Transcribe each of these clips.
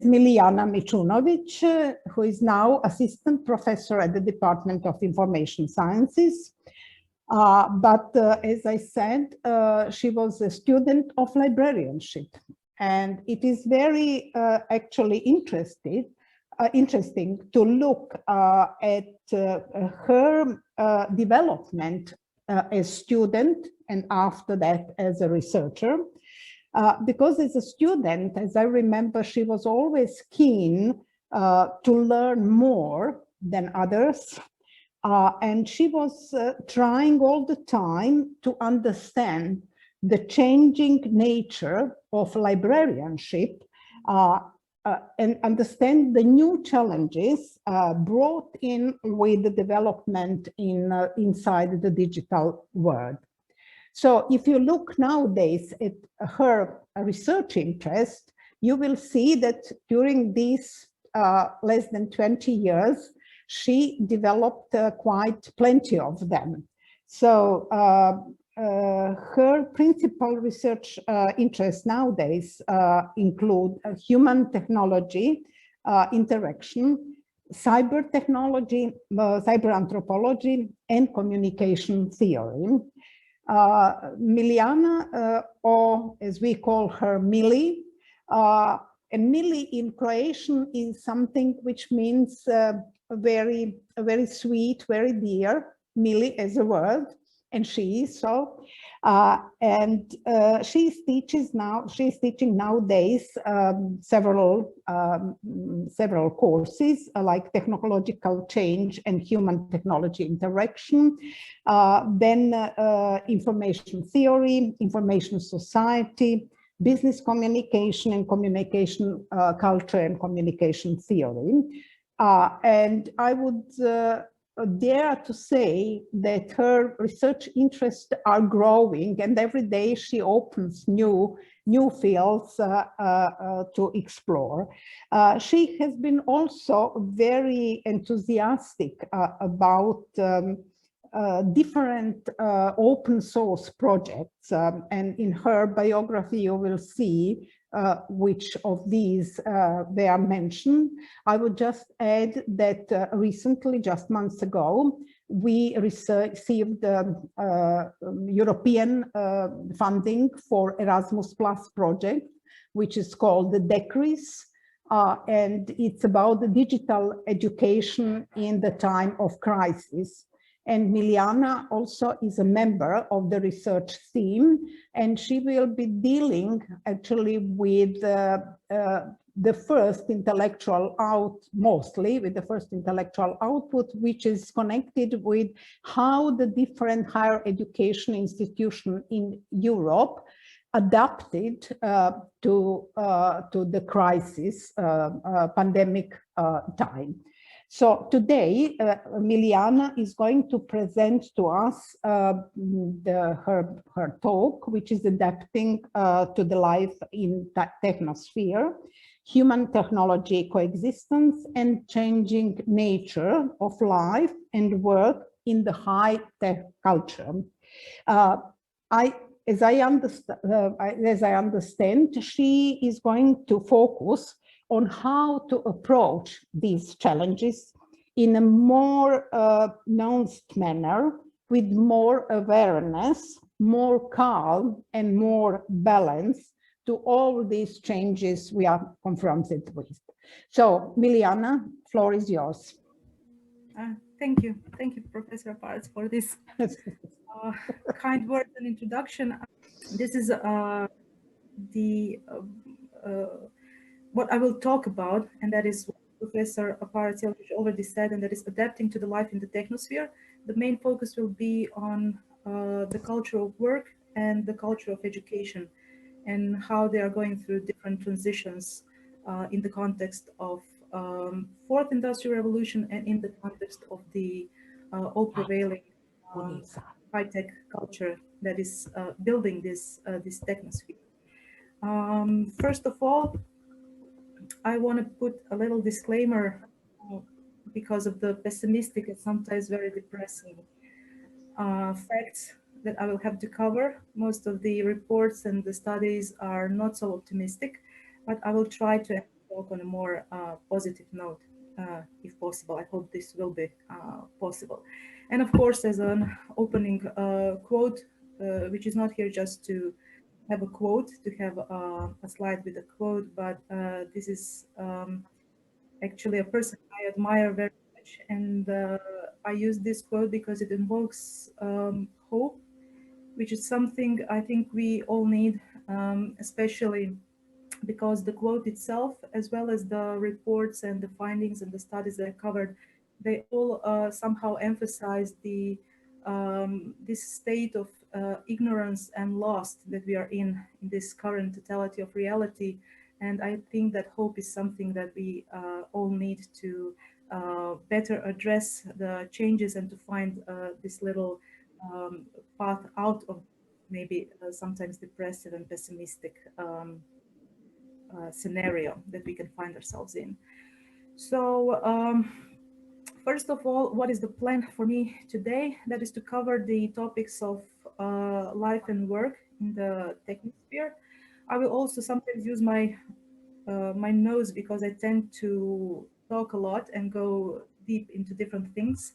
Milijana Mičunović, who is now assistant professor at the Department of Information Sciences. But as I said, she was a student of librarianship. And it is very actually interesting to look at her development as student and after that as a researcher. Because as a student, as I remember, she was always keen to learn more than others. And she was trying all the time to understand the changing nature of librarianship and understand the new challenges brought in with the development inside the digital world. So if you look nowadays at her research interest, you will see that during these less than 20 years, she developed quite plenty of them. So her principal research interests nowadays include human technology, interaction, cyber technology, cyber anthropology, and communication theory. Milijana, or as we call her, Mili, and Mili in Croatian is something which means very sweet, very dear, Mili as a word, and she is so. She's teaching nowadays several courses like technological change and human technology interaction, then information theory, information society, business communication and communication culture and communication theory. And I would dare to say that her research interests are growing, and every day she opens new fields to explore. She has been also very enthusiastic about different open source projects, and in her biography you will see which of these they are mentioned. I would just add that recently, just months ago, we received European funding for Erasmus Plus project, which is called the DECRIS, and it's about the digital education in the time of crisis. And Milijana also is a member of the research team, and she will be dealing actually with the first intellectual mostly with the first intellectual output, which is connected with how the different higher education institutions in Europe adapted to the crisis, pandemic time. So today, Milijana is going to present to us her talk, which is adapting to the life in Technosphere, human technology coexistence and changing nature of life and work in the high-tech culture. As I understand, she is going to focus on how to approach these challenges in a more nuanced manner, with more awareness, more calm, and more balance to all these changes we are confronted with. So, Milijana, floor is yours. Thank you, Professor Parts, for this kind words and introduction. This is what I will talk about, and that is what Professor Aparats already said, and that is adapting to the life in the technosphere. The main focus will be on the culture of work and the culture of education, and how they are going through different transitions in the context of Fourth Industrial Revolution and in the context of the all prevailing high-tech culture that is building this technosphere. First of all, I want to put a little disclaimer because of the pessimistic and sometimes very depressing facts that I will have to cover. Most of the reports and the studies are not so optimistic, but I will try to talk on a more positive note, if possible. I hope this will be possible. And of course, as an opening quote, which is not here just to have a quote, to have a slide with a quote, but this is actually a person I admire very much. And I use this quote because it invokes hope, which is something I think we all need, especially because the quote itself, as well as the reports and the findings and the studies that I covered, they all somehow emphasize this state of ignorance and lost that we are in this current totality of reality. And I think that hope is something that we all need to better address the changes and to find this little path out of maybe sometimes depressive and pessimistic scenario that we can find ourselves in. So first of all, what is the plan for me today? That is to cover the topics of life and work in the Technosphere. I will also sometimes use my notes because I tend to talk a lot and go deep into different things.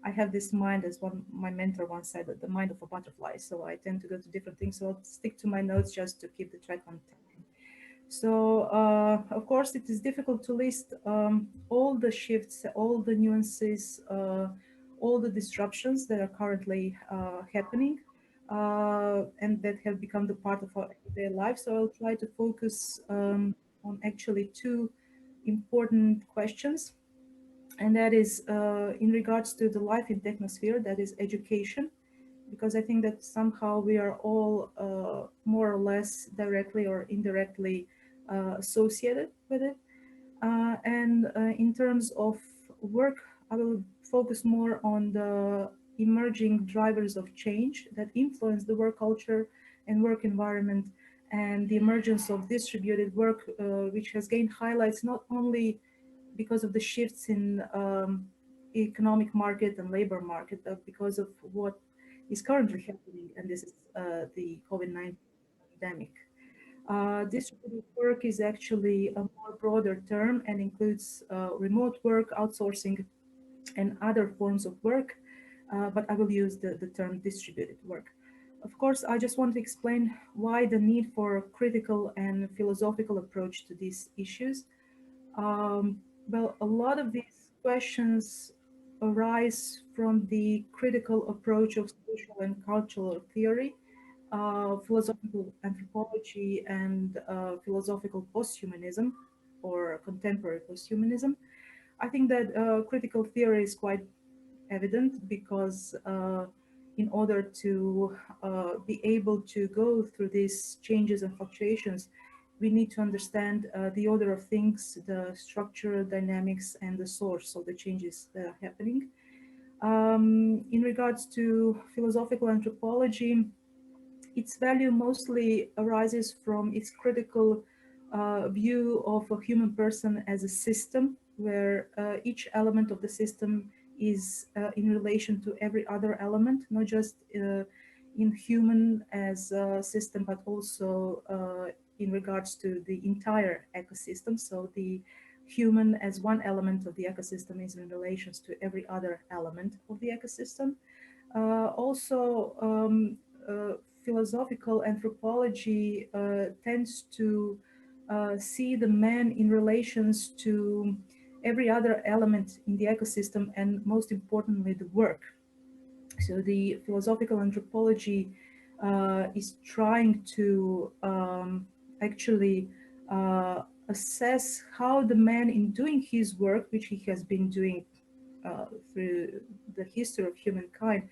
I have this mind, as my mentor once said, the mind of a butterfly. So I tend to go to different things. So I'll stick to my notes just to keep the track on time. So, of course, it is difficult to list all the shifts, all the nuances, all the disruptions that are currently happening and that have become the part of our everyday life. So I'll try to focus on actually two important questions. And that is in regards to the life in Technosphere, that is education, because I think that somehow we are all more or less directly or indirectly associated with it. And in terms of work, I will focus more on the emerging drivers of change that influence the work culture and work environment, and the emergence of distributed work, which has gained highlights not only because of the shifts in economic market and labor market, but because of what is currently happening, and this is the COVID-19 pandemic. Distributed work is actually a more broader term and includes remote work, outsourcing, and other forms of work, but I will use the term distributed work. Of course, I just want to explain why the need for a critical and philosophical approach to these issues. Well, a lot of these questions arise from the critical approach of social and cultural theory, philosophical anthropology, and philosophical posthumanism or contemporary posthumanism. I think that critical theory is quite evident because in order to be able to go through these changes and fluctuations, we need to understand the order of things, the structure, dynamics, and the source of the changes that are happening. In regards to philosophical anthropology, its value mostly arises from its critical view of a human person as a system, where each element of the system is in relation to every other element, not just in human as a system, but also in regards to the entire ecosystem. So the human as one element of the ecosystem is in relations to every other element of the ecosystem. Philosophical anthropology tends to see the man in relations to every other element in the ecosystem, and most importantly, the work. So the philosophical anthropology is trying to actually assess how the man, in doing his work, which he has been doing through the history of humankind,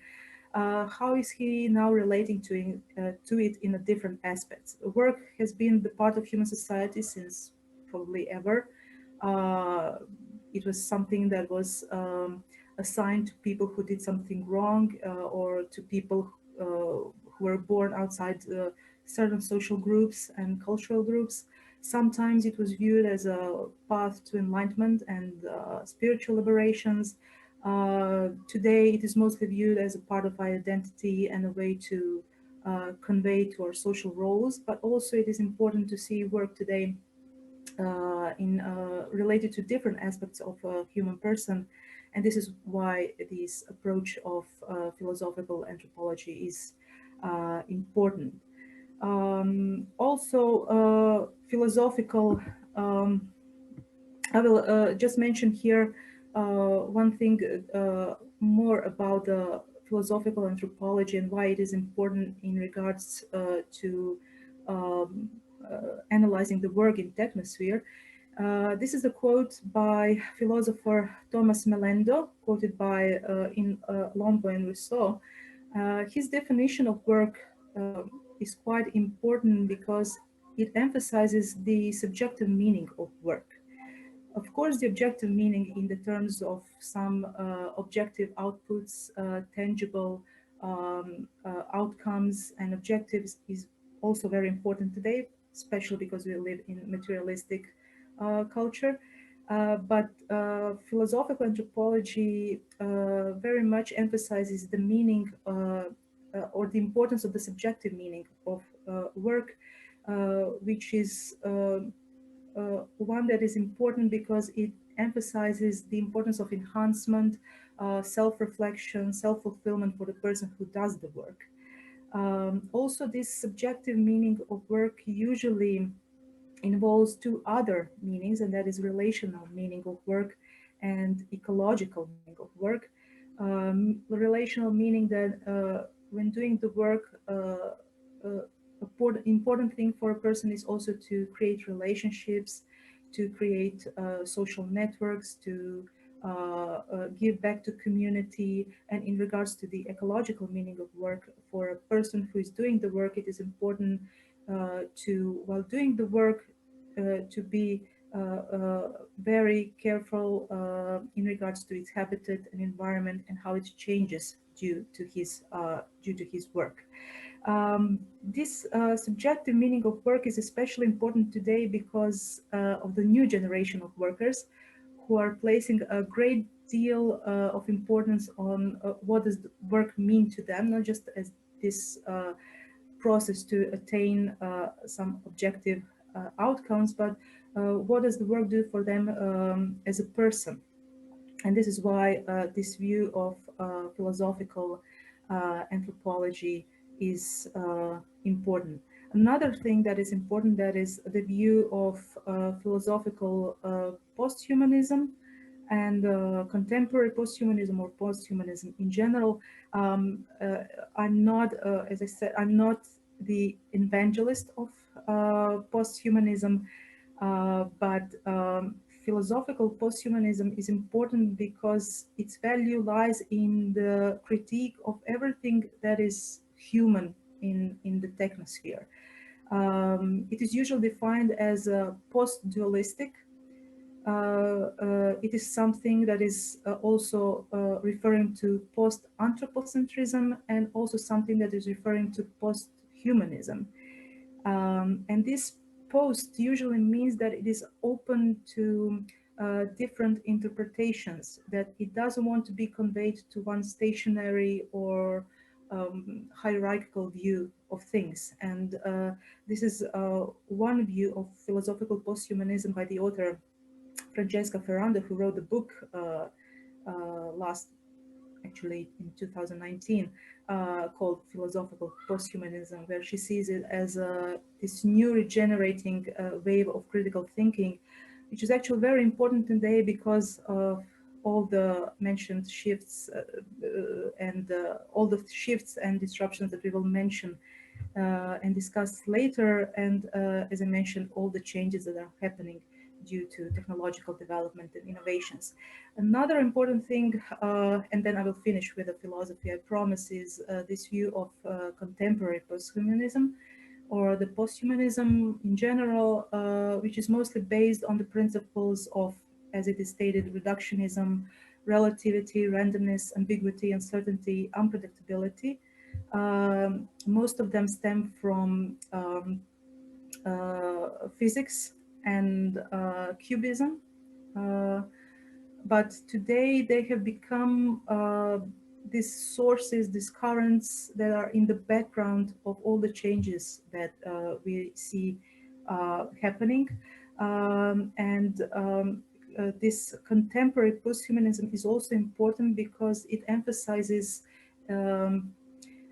how is he now relating to it in a different aspects? Work has been the part of human society since probably ever. It was something that was assigned to people who did something wrong, or to people who were born outside certain social groups and cultural groups. Sometimes it was viewed as a path to enlightenment and spiritual liberations. Today, it is mostly viewed as a part of our identity and a way to convey to our social roles, but also it is important to see work today related to different aspects of a human person. And this is why this approach of philosophical anthropology is important. Also, philosophical, I will just mention here one thing more about the philosophical anthropology and why it is important in regards to analyzing the work in Technosphere. This is a quote by philosopher Thomas Melendo, quoted by in Lombo and Rousseau. His definition of work is quite important because it emphasizes the subjective meaning of work. Of course, the objective meaning in the terms of some objective outputs, tangible outcomes and objectives is also very important today, especially because we live in materialistic culture. But philosophical anthropology very much emphasizes the meaning or the importance of the subjective meaning of work, which is one that is important because it emphasizes the importance of enhancement, self-reflection, self-fulfillment for the person who does the work. Also, this subjective meaning of work usually involves two other meanings, and that is relational meaning of work and ecological meaning of work. Relational meaning that when doing the work, important thing for a person is also to create relationships, to create social networks, to give back to community. And in regards to the ecological meaning of work, for a person who is doing the work, it is important to, while doing the work, to be very careful in regards to its habitat and environment and how it changes due to his work. This subjective meaning of work is especially important today because of the new generation of workers who are placing a great deal of importance on what does the work mean to them, not just as this process to attain some objective outcomes, but what does the work do for them as a person. And this is why this view of philosophical anthropology is important. Another thing that is important, that is the view of philosophical posthumanism and contemporary posthumanism or posthumanism in general. I'm not, as I said, I'm not the evangelist of posthumanism, but philosophical posthumanism is important because its value lies in the critique of everything that is human in the technosphere. It is usually defined as a post-dualistic. It is something that is also referring to post-anthropocentrism and also something that is referring to post-humanism. And this post usually means that it is open to different interpretations, that it doesn't want to be conveyed to one stationary or hierarchical view of things. And this is one view of philosophical posthumanism by the author Francesca Ferrando, who wrote the book actually in 2019, called Philosophical Posthumanism, where she sees it as this new regenerating wave of critical thinking, which is actually very important today because of all the mentioned shifts and all the shifts and disruptions that we will mention and discuss later. And as I mentioned, all the changes that are happening due to technological development and innovations. Another important thing, and then I will finish with a philosophy, I promise, is this view of contemporary posthumanism, or the posthumanism in general, which is mostly based on the principles of, as it is stated, reductionism, relativity, randomness, ambiguity, uncertainty, unpredictability. Most of them stem from physics and cubism, but today they have become these sources, these currents that are in the background of all the changes that we see happening. This contemporary posthumanism is also important because it emphasizes the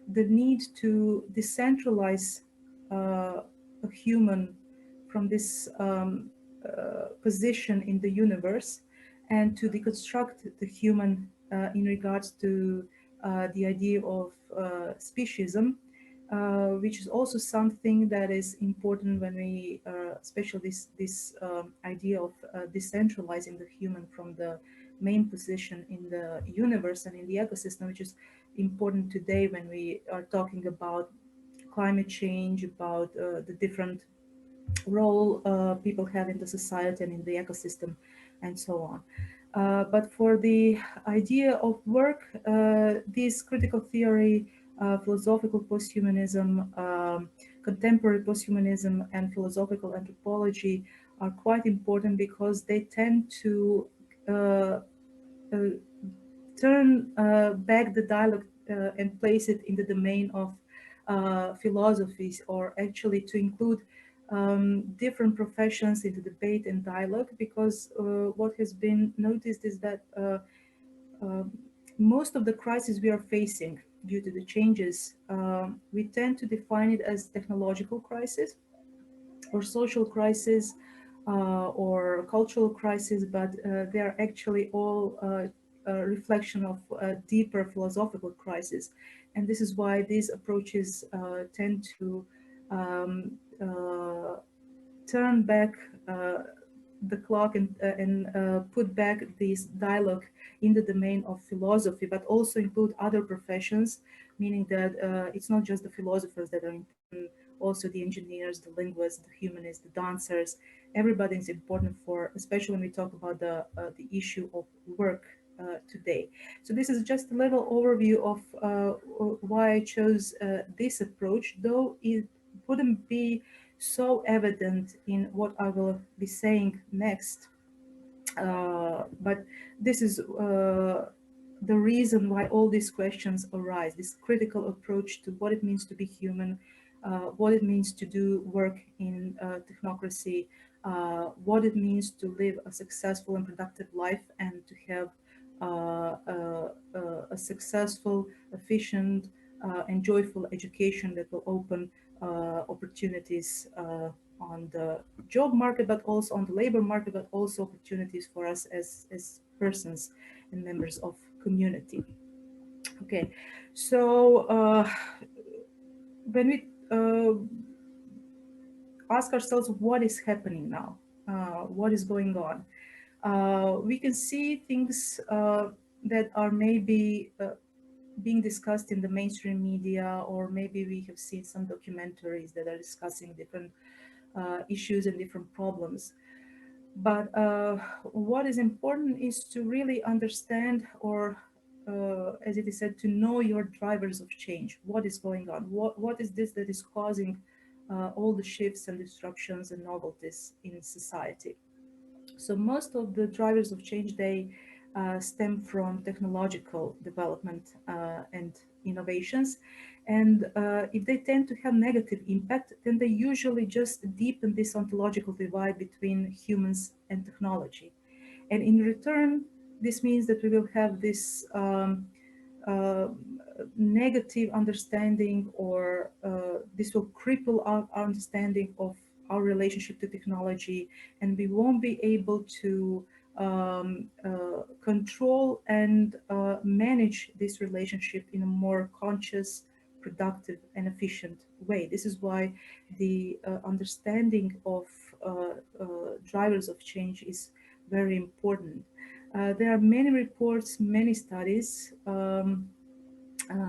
need to decentralize a human from this position in the universe, and to deconstruct the human in regards to the idea of speciesism, which is also something that is important when we, especially this idea of decentralizing the human from the main position in the universe and in the ecosystem, which is important today when we are talking about climate change, about the different role people have in the society and in the ecosystem, and so on. But for the idea of work, this critical theory, philosophical posthumanism, contemporary posthumanism, and philosophical anthropology are quite important because they tend to turn back the dialogue and place it in the domain of philosophies, or actually to include different professions into debate and dialogue, because what has been noticed is that most of the crises we are facing due to the changes, we tend to define it as technological crisis or social crisis or cultural crisis, but they are actually all a reflection of a deeper philosophical crisis. And this is why these approaches tend to turn back the clock and put back this dialogue in the domain of philosophy, but also include other professions, meaning that it's not just the philosophers that are important, also the engineers, the linguists, the humanists, the dancers. Everybody is important for, especially when we talk about the issue of work today. So this is just a little overview of why I chose this approach, though it wouldn't be so evident in what I will be saying next. But this is the reason why all these questions arise, this critical approach to what it means to be human, what it means to do work in technocracy, what it means to live a successful and productive life, and to have a successful, efficient, and joyful education that will open opportunities on the job market, but also on the labor market, but also opportunities for us as persons and members of community. Okay, so when we ask ourselves what is happening now, what is going on, we can see things that are maybe being discussed in the mainstream media, or maybe we have seen some documentaries that are discussing different issues and different problems. But what is important is to really understand, or as it is said, to know your drivers of change. What is going on? What is this that is causing all the shifts and disruptions and novelties in society? So most of the drivers of change, they stem from technological development and innovations. And if they tend to have negative impact, then they usually just deepen this ontological divide between humans and technology. And in return, this means that we will have this negative understanding, or this will cripple our understanding of our relationship to technology, and we won't be able to control and manage this relationship in a more conscious, productive, and efficient way. This is why the understanding of drivers of change is very important. There are many reports, many studies,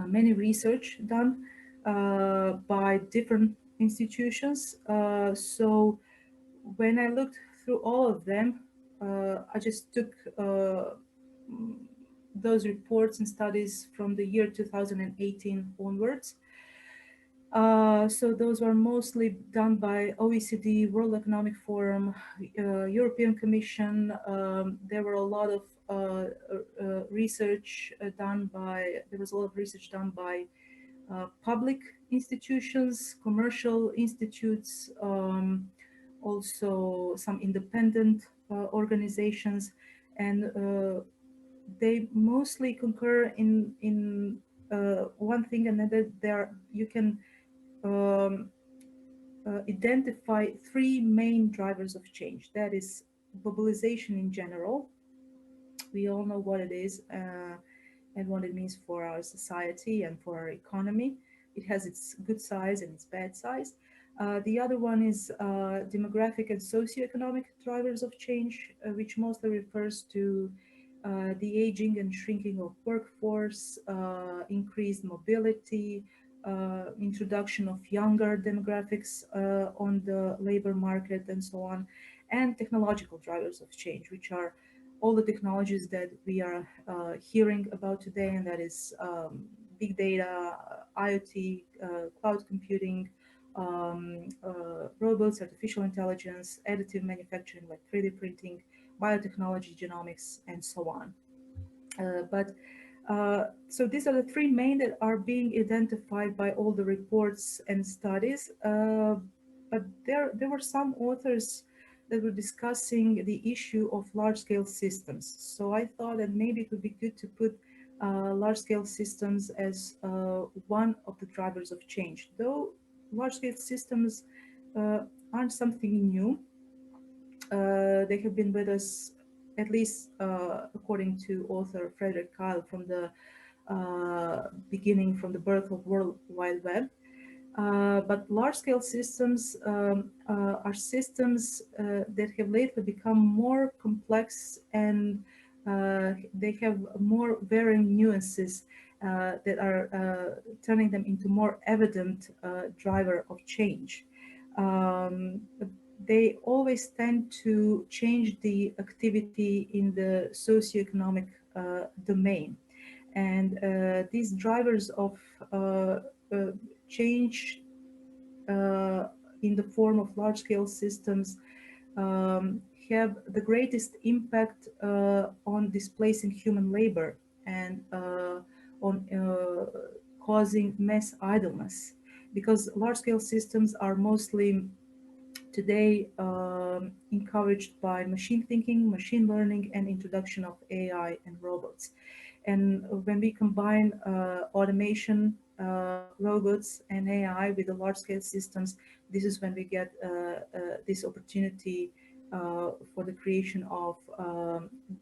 many research done by different institutions. So when I looked through all of them, I just took those reports and studies from the year 2018 onwards. So those were mostly done by OECD, World Economic Forum, European Commission. There were a lot of research done by, there was a lot of research done by public institutions, commercial institutes, also some independent organizations, and they mostly concur in one thing, and that you can identify three main drivers of change. That is globalization in general. We all know what it is and what it means for our society and for our economy. It has its good sides and its bad sides. The other one is demographic and socioeconomic drivers of change, which mostly refers to the aging and shrinking of workforce, increased mobility, introduction of younger demographics on the labor market, and so on, and technological drivers of change, which are all the technologies that we are hearing about today, and that is big data, IoT, cloud computing, robots, artificial intelligence, additive manufacturing like 3D printing, biotechnology, genomics, and so on. So these are the three main that are being identified by all the reports and studies. But there were some authors that were discussing the issue of large-scale systems. So I thought that maybe it would be good to put large-scale systems as one of the drivers of change. Though large-scale systems aren't something new, they have been with us, at least according to author Frederick Kyle, from the beginning, from the birth of World Wide Web. But large-scale systems are systems that have lately become more complex, and they have more varying nuances that are turning them into more evident driver of change. They always tend to change the activity in the socioeconomic domain. And these drivers of change in the form of large-scale systems have the greatest impact on displacing human labor and on causing mass idleness, because large-scale systems are mostly today encouraged by machine thinking, machine learning, and introduction of AI and robots. And when we combine automation, robots, and AI with the large-scale systems, this is when we get this opportunity for the creation of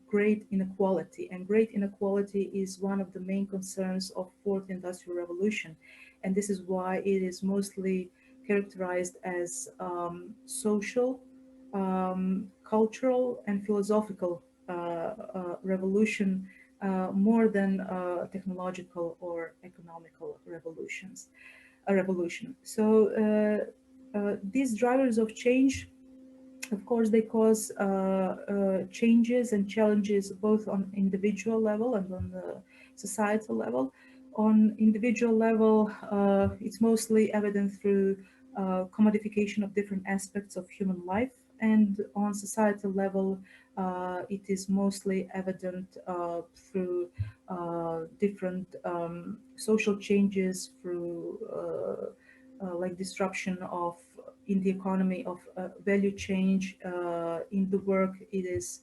great inequality. And great inequality is one of the main concerns of Fourth Industrial Revolution. And this is why it is mostly characterized as social, cultural, and philosophical revolution, more than technological or economical revolution. So these drivers of change, of course, they cause changes and challenges both on individual level and on the societal level. On individual level, it's mostly evident through commodification of different aspects of human life, and on societal level, it is mostly evident through different social changes, through like disruption of in the economy of value change. In the work, it is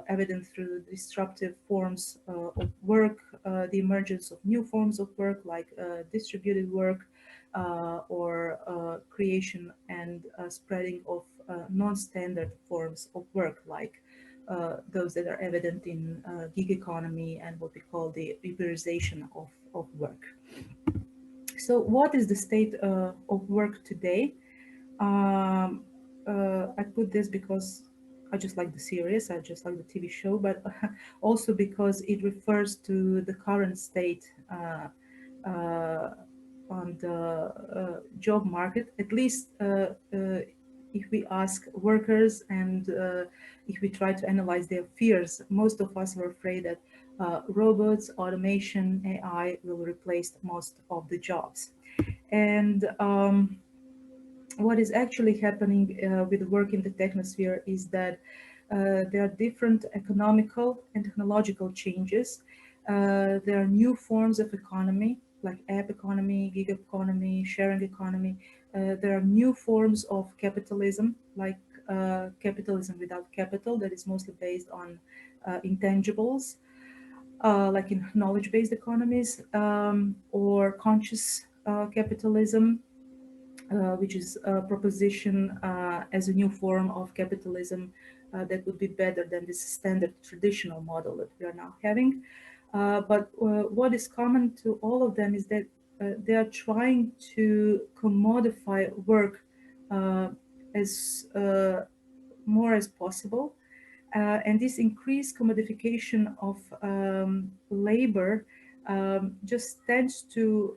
evident through disruptive forms of work, the emergence of new forms of work like distributed work, or creation and spreading of non-standard forms of work, like those that are evident in gig economy and what we call the Uberization of work. So what is the state of work today? I put this because I just like the series, I just like the TV show, but also because it refers to the current state on the job market, at least if we ask workers and if we try to analyze their fears. Most of us are afraid that robots, automation, AI will replace most of the jobs. And what is actually happening with the work in the technosphere is that there are different economical and technological changes. There are new forms of economy, like app economy, gig economy, sharing economy. There are new forms of capitalism, like capitalism without capital, that is mostly based on intangibles, like in knowledge-based economies, or conscious capitalism, which is a proposition as a new form of capitalism that would be better than this standard traditional model that we are now having. But what is common to all of them is that they are trying to commodify work as more as possible. And this increased commodification of labor just tends to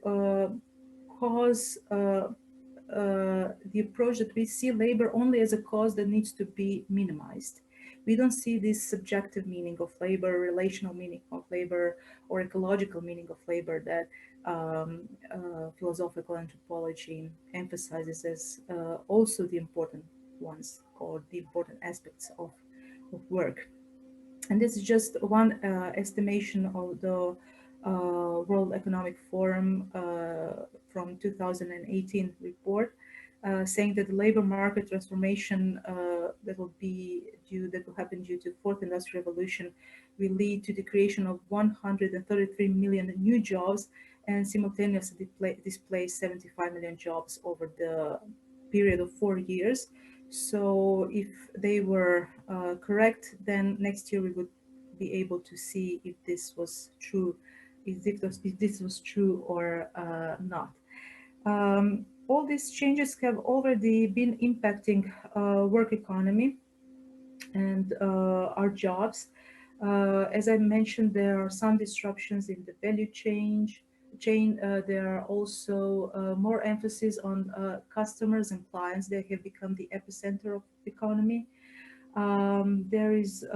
cause the approach that we see labor only as a cost that needs to be minimized. We don't see this subjective meaning of labor, relational meaning of labor, or ecological meaning of labor that philosophical anthropology emphasizes as also the important ones, or the important aspects of work. And this is just one estimation of the World Economic Forum from 2018 report, saying that the labor market transformation that will happen due to fourth industrial revolution will lead to the creation of 133 million new jobs and simultaneously displace 75 million jobs over the period of 4 years. So if they were correct, then next year we would be able to see if this was true, if this was true or not. All these changes have already been impacting work economy and our jobs. As I mentioned, there are some disruptions in the value chain. There are also more emphasis on customers and clients. They have become the epicenter of the economy. There is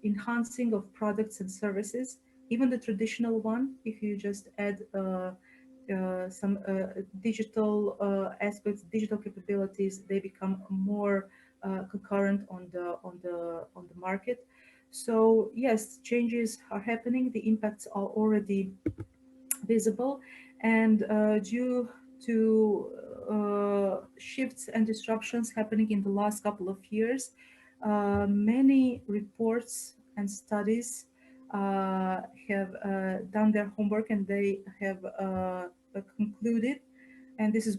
enhancing of products and services, even the traditional one. If you just add some digital aspects, digital capabilities, they become more concurrent on the market. So yes, changes are happening. The impacts are already visible, and due to shifts and disruptions happening in the last couple of years, many reports and studies have done their homework, and they have concluded, and this is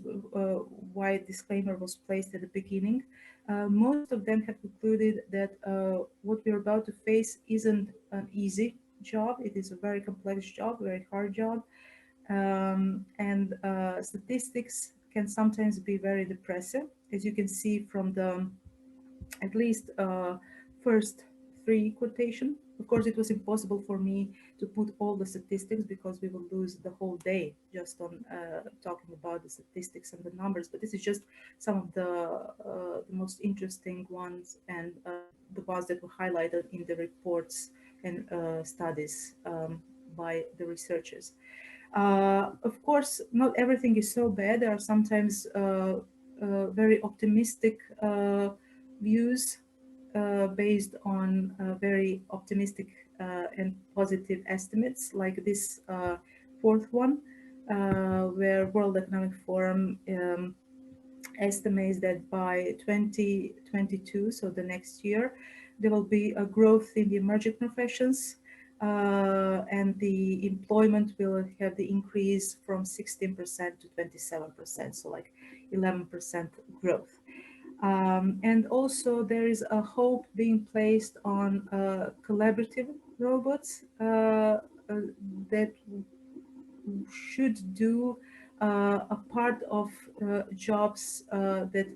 why disclaimer was placed at the beginning. Most of them have concluded that what we're about to face isn't an easy job. It is a very complex job, very hard job. And statistics can sometimes be very depressive, as you can see from the at least first 3 quotation. Of course, it was impossible for me to put all the statistics because we will lose the whole day just on talking about the statistics and the numbers. But this is just some of the most interesting ones, and the ones that were highlighted in the reports and studies by the researchers. Of course, not everything is so bad. There are sometimes very optimistic views based on very optimistic and positive estimates, like this fourth one, where World Economic Forum estimates that by 2022, so the next year, there will be a growth in the emerging professions, and the employment will have the increase from 16% to 27%, so like 11% growth. And also there is a hope being placed on collaborative robots that should do a part of jobs that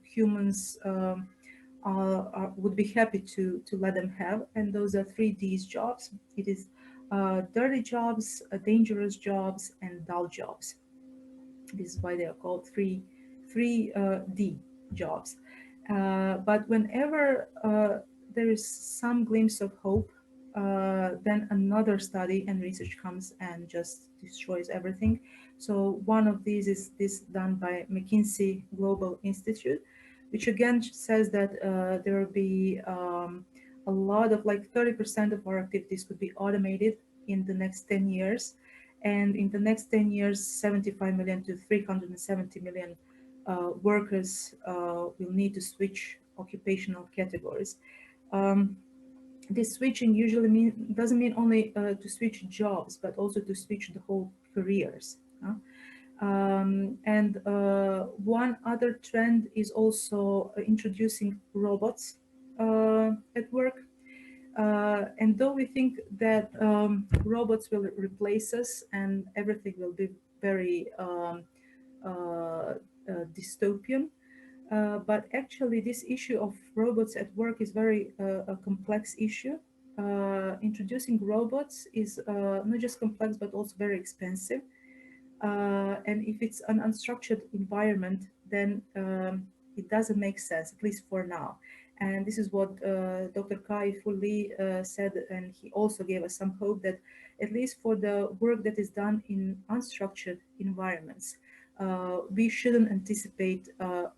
humans would be happy to let them have, and those are 3D's jobs. It is dirty jobs, dangerous jobs, and dull jobs. This is why they are called 3D jobs. But whenever there is some glimpse of hope, then another study and research comes and just destroys everything. So one of these is this done by McKinsey Global Institute, which again says that there will be a lot of, like 30% of our activities could be automated in the next 10 years. And in the next 10 years, 75 million to 370 million workers will need to switch occupational categories. This switching usually doesn't mean only to switch jobs, but also to switch the whole careers. And one other trend is also introducing robots at work. And though we think that robots will replace us and everything will be very dystopian, but actually this issue of robots at work is very a complex issue. Introducing robots is not just complex, but also very expensive. And if it's an unstructured environment, then it doesn't make sense, at least for now. And this is what Dr. Kai fully said, and he also gave us some hope that at least for the work that is done in unstructured environments, we shouldn't anticipate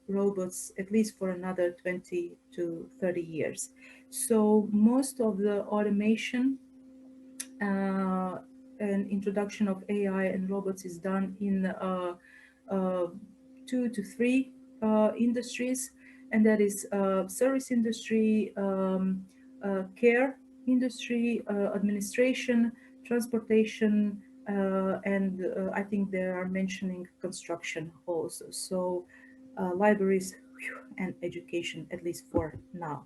robots at least for another 20 to 30 years. So most of the automation and introduction of AI and robots is done in 2 to 3 industries, and that is service industry, care industry, administration, transportation, and I think they are mentioning construction also. So libraries and education, at least for now.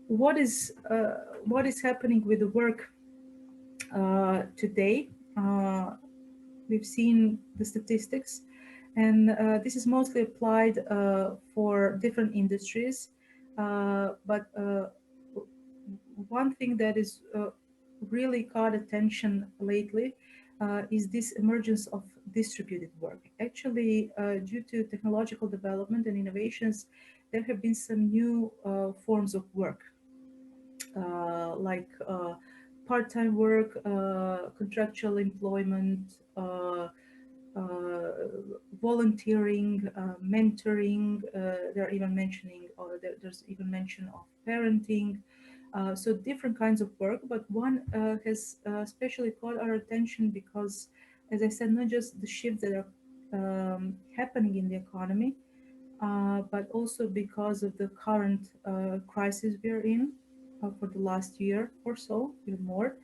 What is happening with the work today? We've seen the statistics, and this is mostly applied for different industries. But one thing that is really caught attention lately is this emergence of distributed work. Actually, due to technological development and innovations, there have been some new forms of work, like part-time work, contractual employment, volunteering, mentoring. They're even mentioning, or there's even mention of parenting. So different kinds of work, but one has especially caught our attention because, as I said, not just the shifts that are happening in the economy, but also because of the current crisis we're in for the last year or so, even more,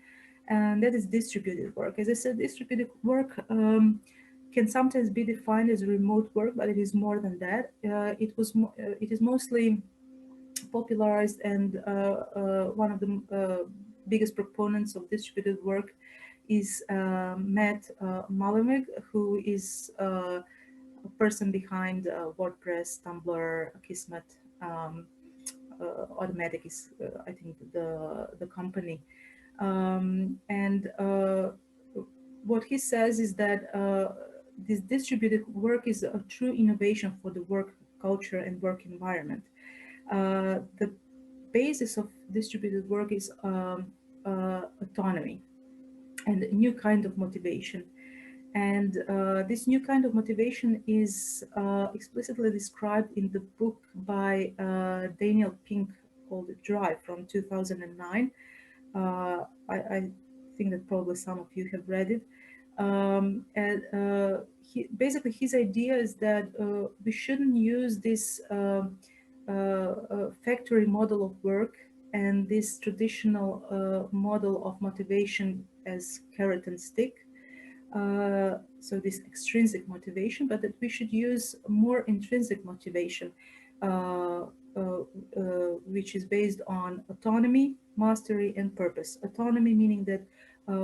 and that is distributed work. As I said, distributed work can sometimes be defined as remote work, but it is more than that. It is mostly popularized, and one of the biggest proponents of distributed work is Matt Mullenweg, who is a person behind WordPress, Tumblr, Kismet. Automatic is, I think, the company. And what he says is that this distributed work is a true innovation for the work culture and work environment. The basis of distributed work is autonomy and a new kind of motivation. And this new kind of motivation is explicitly described in the book by Daniel Pink called Drive from 2009. I think that probably some of you have read it. Basically, his idea is that we shouldn't use this factory model of work and this traditional model of motivation as carrot and stick. So this extrinsic motivation, but that we should use more intrinsic motivation, which is based on autonomy, mastery, and purpose. Autonomy meaning that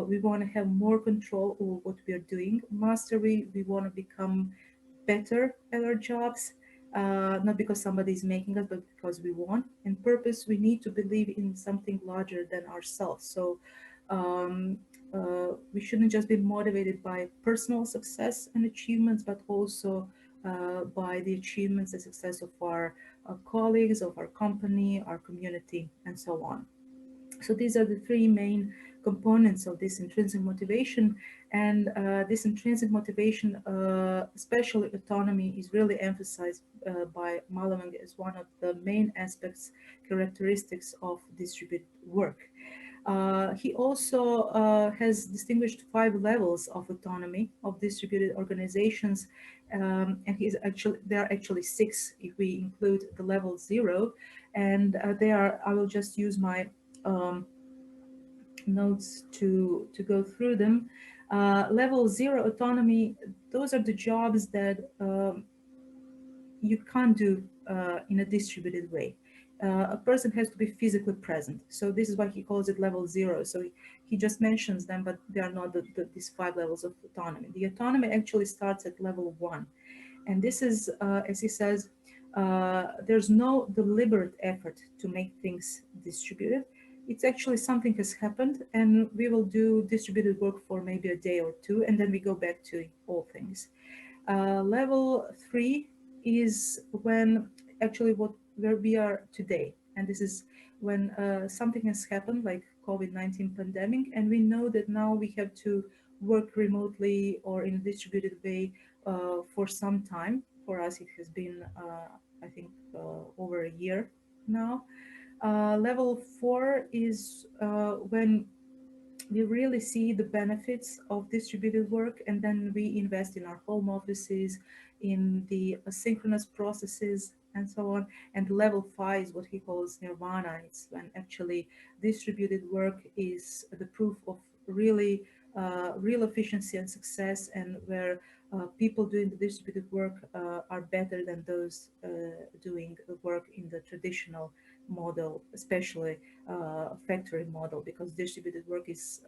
we want to have more control over what we are doing. Mastery, we want to become better at our jobs, not because somebody is making us, but because we want. And purpose, we need to believe in something larger than ourselves. So we shouldn't just be motivated by personal success and achievements, but also by the achievements and success of our colleagues, of our company, our community, and so on. So these are the three main components of this intrinsic motivation. And this intrinsic motivation, especially autonomy, is really emphasized by Mullenweg as one of the main aspects, characteristics of distributed work. He also has distinguished 5 levels of autonomy of distributed organizations, and there are actually 6 if we include the level 0, and I will just use my notes to go through them. Level 0 autonomy, those are the jobs that you can't do in a distributed way. A person has to be physically present. So this is why he calls it level 0. So he just mentions them, but they are not these 5 levels of autonomy. The autonomy actually starts at level 1. And this is, as he says, there's no deliberate effort to make things distributed. It's actually something has happened, and we will do distributed work for maybe a day or 2, and then we go back to all things. Level 3 is when actually where we are today, and this is when something has happened like COVID-19 pandemic, and we know that now we have to work remotely or in a distributed way for some time. For us, it has been, I think, over a year now. Level 4 is when we really see the benefits of distributed work, and then we invest in our home offices, in the asynchronous processes, and so on. And level 5 is what he calls nirvana. It's when actually distributed work is the proof of really real efficiency and success, and where people doing the distributed work are better than those doing the work in the traditional model, especially factory model, because distributed work is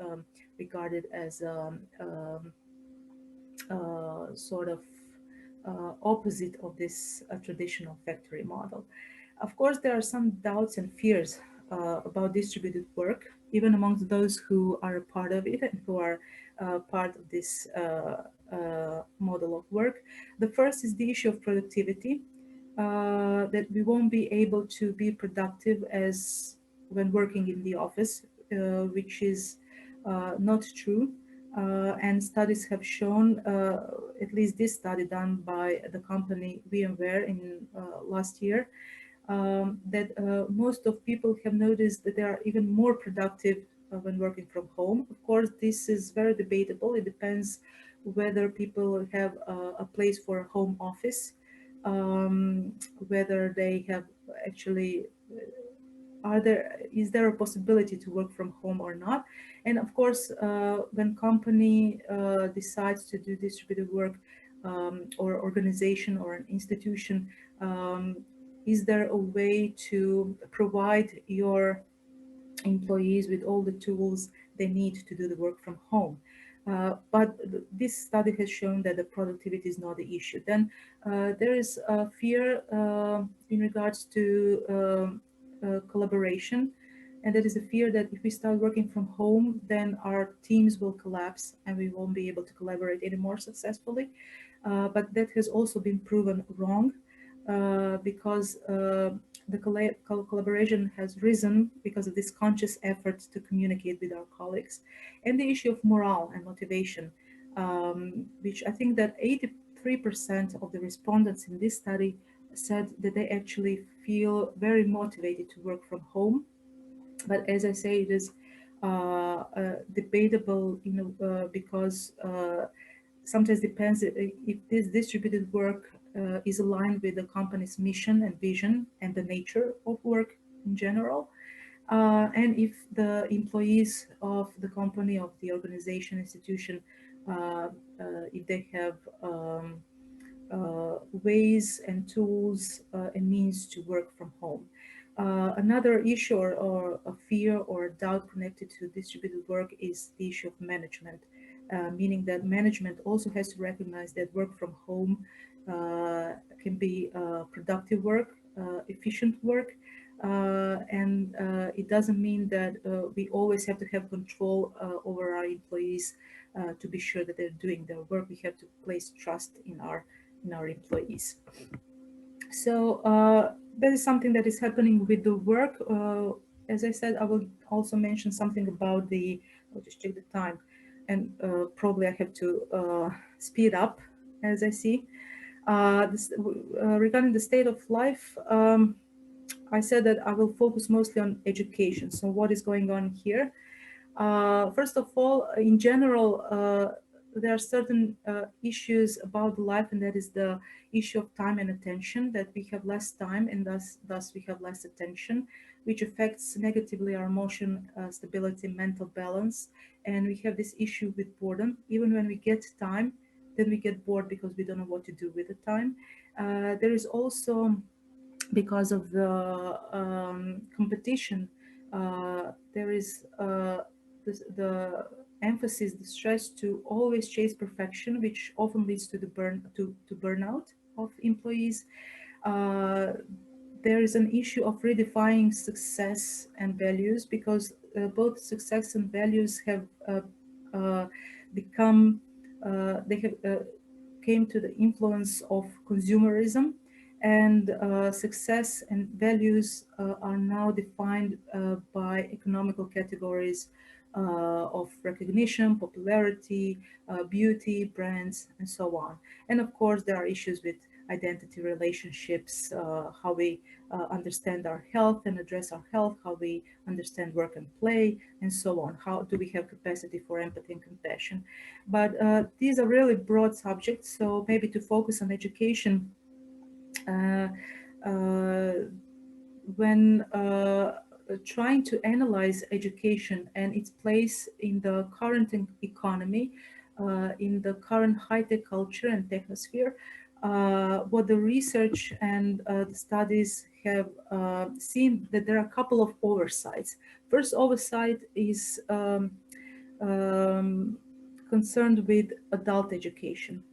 regarded as sort of opposite of this traditional factory model. Of course, there are some doubts and fears about distributed work, even amongst those who are a part of it and who are part of this model of work. The first is the issue of productivity, that we won't be able to be productive as when working in the office, which is not true. And studies have shown, at least this study done by the company VMware in last year, that most of people have noticed that they are even more productive when working from home. Of course, this is very debatable. It depends whether people have a place for a home office, whether they have actually is there a possibility to work from home or not. And of course, when company decides to do distributed work, or organization or an institution, is there a way to provide your employees with all the tools they need to do the work from home? But this study has shown that the productivity is not the issue. Then there is a fear in regards to collaboration, and that is a fear that if we start working from home, then our teams will collapse and we won't be able to collaborate anymore successfully. But that has also been proven wrong, because the collaboration has risen because of this conscious effort to communicate with our colleagues. And the issue of morale and motivation, which I think that 83% of the respondents in this study said that they actually feel very motivated to work from home. But as I say, it is debatable, because sometimes depends if this distributed work is aligned with the company's mission and vision and the nature of work in general. And if the employees of the company, of the organization, institution, if they have ways and tools and means to work from home. Another issue or a fear or a doubt connected to distributed work is the issue of management, meaning that management also has to recognize that work from home can be productive work, efficient work, and it doesn't mean that we always have to have control over our employees to be sure that they're doing their work. We have to place trust in our employees. So that is something that is happening with the work. As I said, I will also mention something about I'll just check the time, and probably I have to speed up as I see. Regarding the state of life, I said that I will focus mostly on education. So what is going on here? First of all, in general, there are certain issues about life, and that is the issue of time and attention, that we have less time and thus we have less attention, which affects negatively our emotion stability, mental balance. And we have this issue with boredom. Even when we get time, then we get bored because we don't know what to do with the time. There is also, because of the competition, there is the emphasis, the stress to always chase perfection, which often leads to the burnout of employees. There is an issue of redefining success and values, because both success and values have become, they have came to the influence of consumerism, and success and values are now defined by economical categories of recognition, popularity, beauty, brands, and so on. And of course, there are issues with identity, relationships, how we understand our health and address our health, how we understand work and play, and so on. How do we have capacity for empathy and compassion? But these are really broad subjects, so maybe to focus on education, when trying to analyze education and its place in the current economy, in the current high-tech culture and technosphere, what the research and the studies have seen, that there are a couple of oversights. First oversight is concerned with adult education.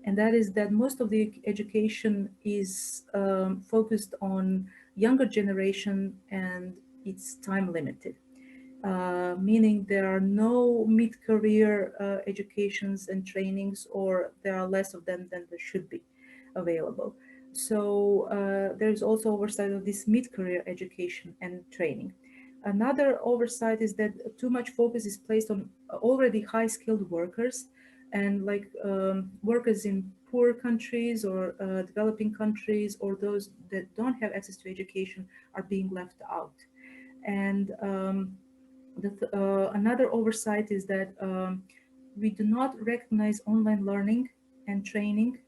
And that is that most of the education is focused on younger generation, and it's time limited. Meaning there are no mid-career educations and trainings, or there are less of them than there should be available. So there's also oversight of this mid-career education and training. Another oversight is that too much focus is placed on already high-skilled workers, and like workers in poor countries or developing countries, or those that don't have access to education, are being left out. And another oversight is that we do not recognize online learning and training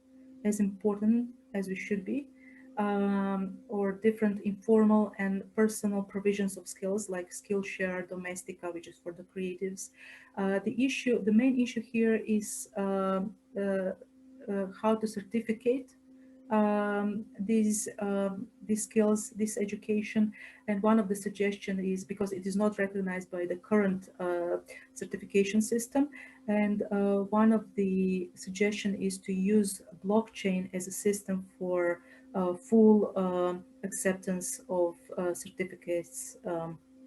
as important as we should be, or different informal and personal provisions of skills like Skillshare, Domestika, which is for the creatives. The main issue here is how to certificate these skills, this education. And one of the suggestions is, because it is not recognized by the current certification system, and one of the suggestion is to use blockchain as a system for full acceptance of certificates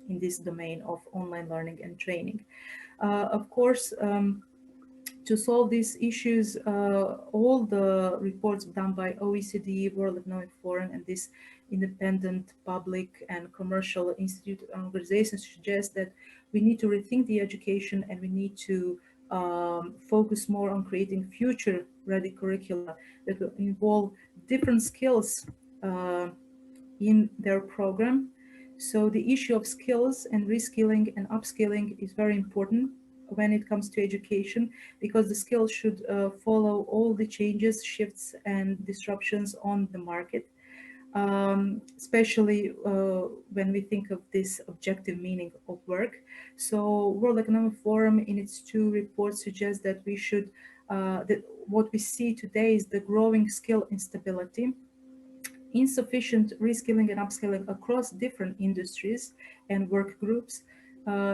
in this domain of online learning and training. Of course, to solve these issues, all the reports done by OECD, World Economic Forum, and this independent public and commercial institute organizations suggest that we need to rethink the education, and we need to focus more on creating future-ready curricula that will involve different skills in their program. So the issue of skills and reskilling and upskilling is very important when it comes to education, because the skills should follow all the changes, shifts, and disruptions on the market, especially when we think of this objective meaning of work. So World Economic Forum in its 2 reports suggests that we should, that what we see today is the growing skill instability, insufficient reskilling and upskilling across different industries and work groups,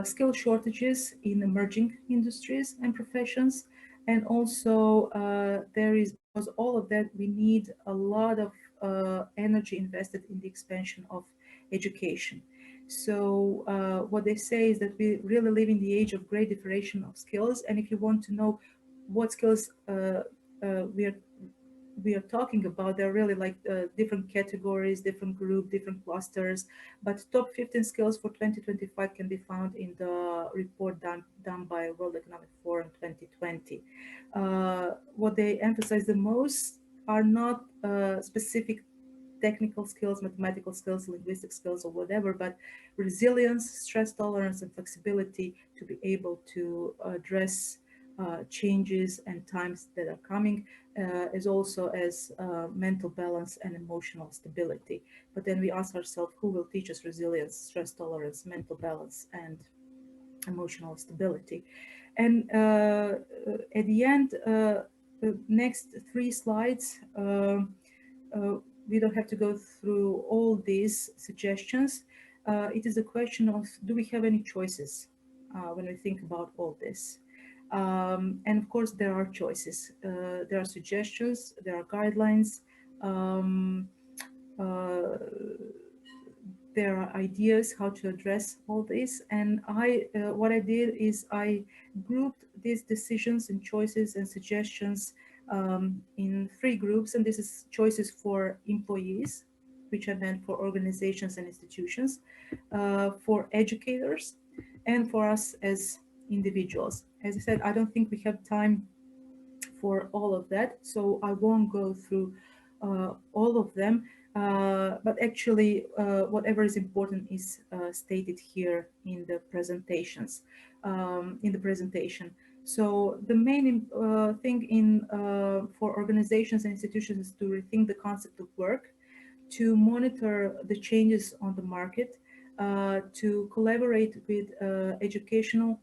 skill shortages in emerging industries and professions. And also there is, because all of that, we need a lot of energy invested in the expansion of education. So what they say is that we really live in the age of great differentiation of skills. And if you want to know what skills we are talking about, they're really like different categories, different group, different clusters. But top 15 skills for 2025 can be found in the report done by World Economic Forum 2020. What they emphasize the most are not specific technical skills, mathematical skills, linguistic skills, or whatever, but resilience, stress tolerance, and flexibility to be able to address changes and times that are coming, as also as mental balance and emotional stability. But then we ask ourselves, who will teach us resilience, stress tolerance, mental balance, and emotional stability? And at the end, the next 3 slides, we don't have to go through all these suggestions. It is a question of, do we have any choices when we think about all this? And of course, there are choices. There are suggestions, there are guidelines, there are ideas how to address all this. And what I did is I grouped these decisions and choices and suggestions in 3 groups. And this is choices for employees, which are meant for organizations and institutions, for educators, and for us as individuals. As I said, I don't think we have time for all of that, so I won't go through all of them. But actually, whatever is important is stated here in the presentations, in the presentation. So the main thing for organizations and institutions is to rethink the concept of work, to monitor the changes on the market, to collaborate with educational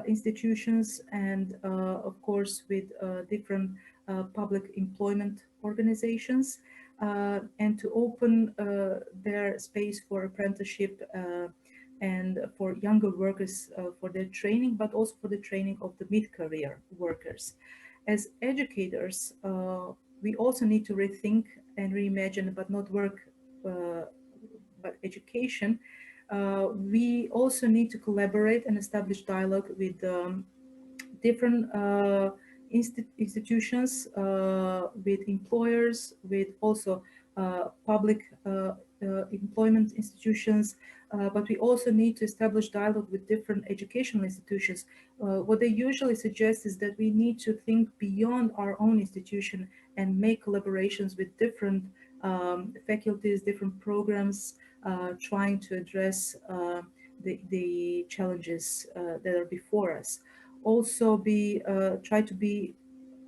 institutions, and of course with different public employment organizations, and to open their space for apprenticeship and for younger workers for their training, but also for the training of the mid-career workers. As educators, we also need to rethink and reimagine, but not work, but education. We also need to collaborate and establish dialogue with different institutions, with employers, with also public employment institutions, but we also need to establish dialogue with different educational institutions. What they usually suggest is that we need to think beyond our own institution and make collaborations with different faculties, different programs, trying to address the challenges that are before us. Also try to be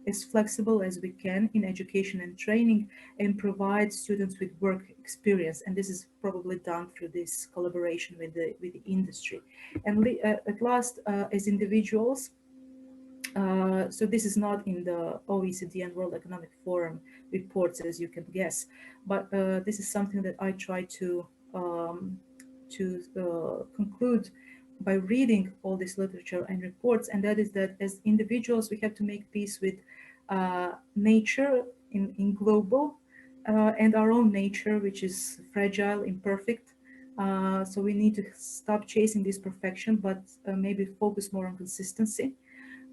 as flexible as we can in education and training, and provide students with work experience. And this is probably done through this collaboration with the industry. And at last, as individuals, so this is not in the OECD and World Economic Forum reports, as you can guess, but this is something that I try to conclude by reading all this literature and reports, and that is that as individuals we have to make peace with nature in global, and our own nature, which is fragile, imperfect. So we need to stop chasing this perfection, but maybe focus more on consistency.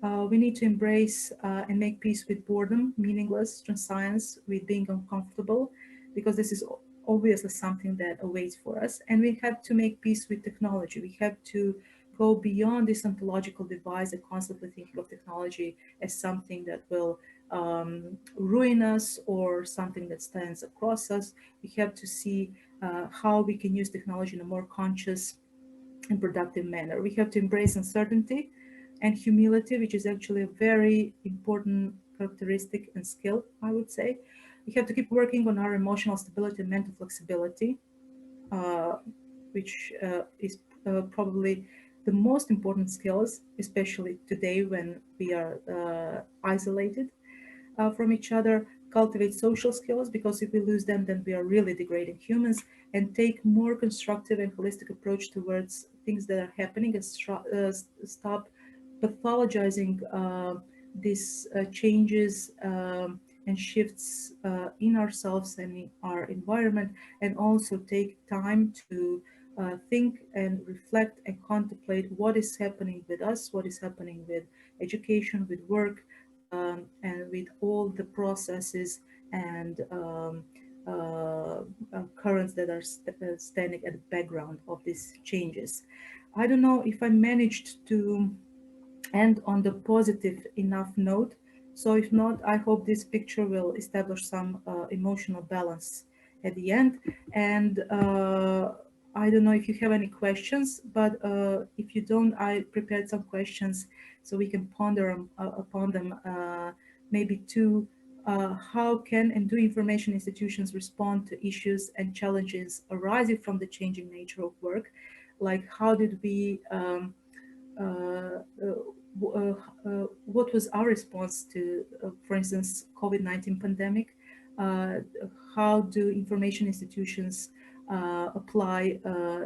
We need to embrace and make peace with boredom, meaningless, transience, with being uncomfortable, because this is obviously something that awaits for us. And we have to make peace with technology. We have to go beyond this ontological device and constantly thinking of technology as something that will ruin us or something that stands across us. We have to see how we can use technology in a more conscious and productive manner. We have to embrace uncertainty and humility, which is actually a very important characteristic and skill, I would say. We have to keep working on our emotional stability and mental flexibility, which is probably the most important skills, especially today when we are isolated from each other. Cultivate social skills, because if we lose them, then we are really degrading humans, and take more constructive and holistic approach towards things that are happening, and stop pathologizing these changes and shifts in ourselves and in our environment, and also take time to think and reflect and contemplate what is happening with us, what is happening with education, with work, and with all the processes and currents that are standing at the background of these changes. I don't know if I managed to end on the positive enough note. So if not, I hope this picture will establish some emotional balance at the end. And I don't know if you have any questions, but if you don't, I prepared some questions so we can ponder upon them. Maybe to how can and do information institutions respond to issues and challenges arising from the changing nature of work? Like how did we, what was our response to, for instance, COVID-19 pandemic? How do information institutions apply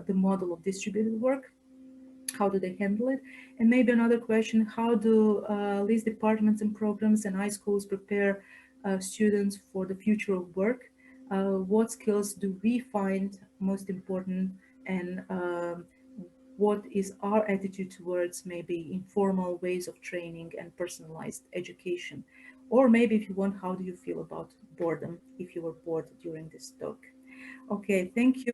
the model of distributed work? How do they handle it? And maybe another question, how do these departments and programs and high schools prepare students for the future of work? What skills do we find most important, and what is our attitude towards maybe informal ways of training and personalized education? Or maybe if you want, how do you feel about boredom if you were bored during this talk? Okay, thank you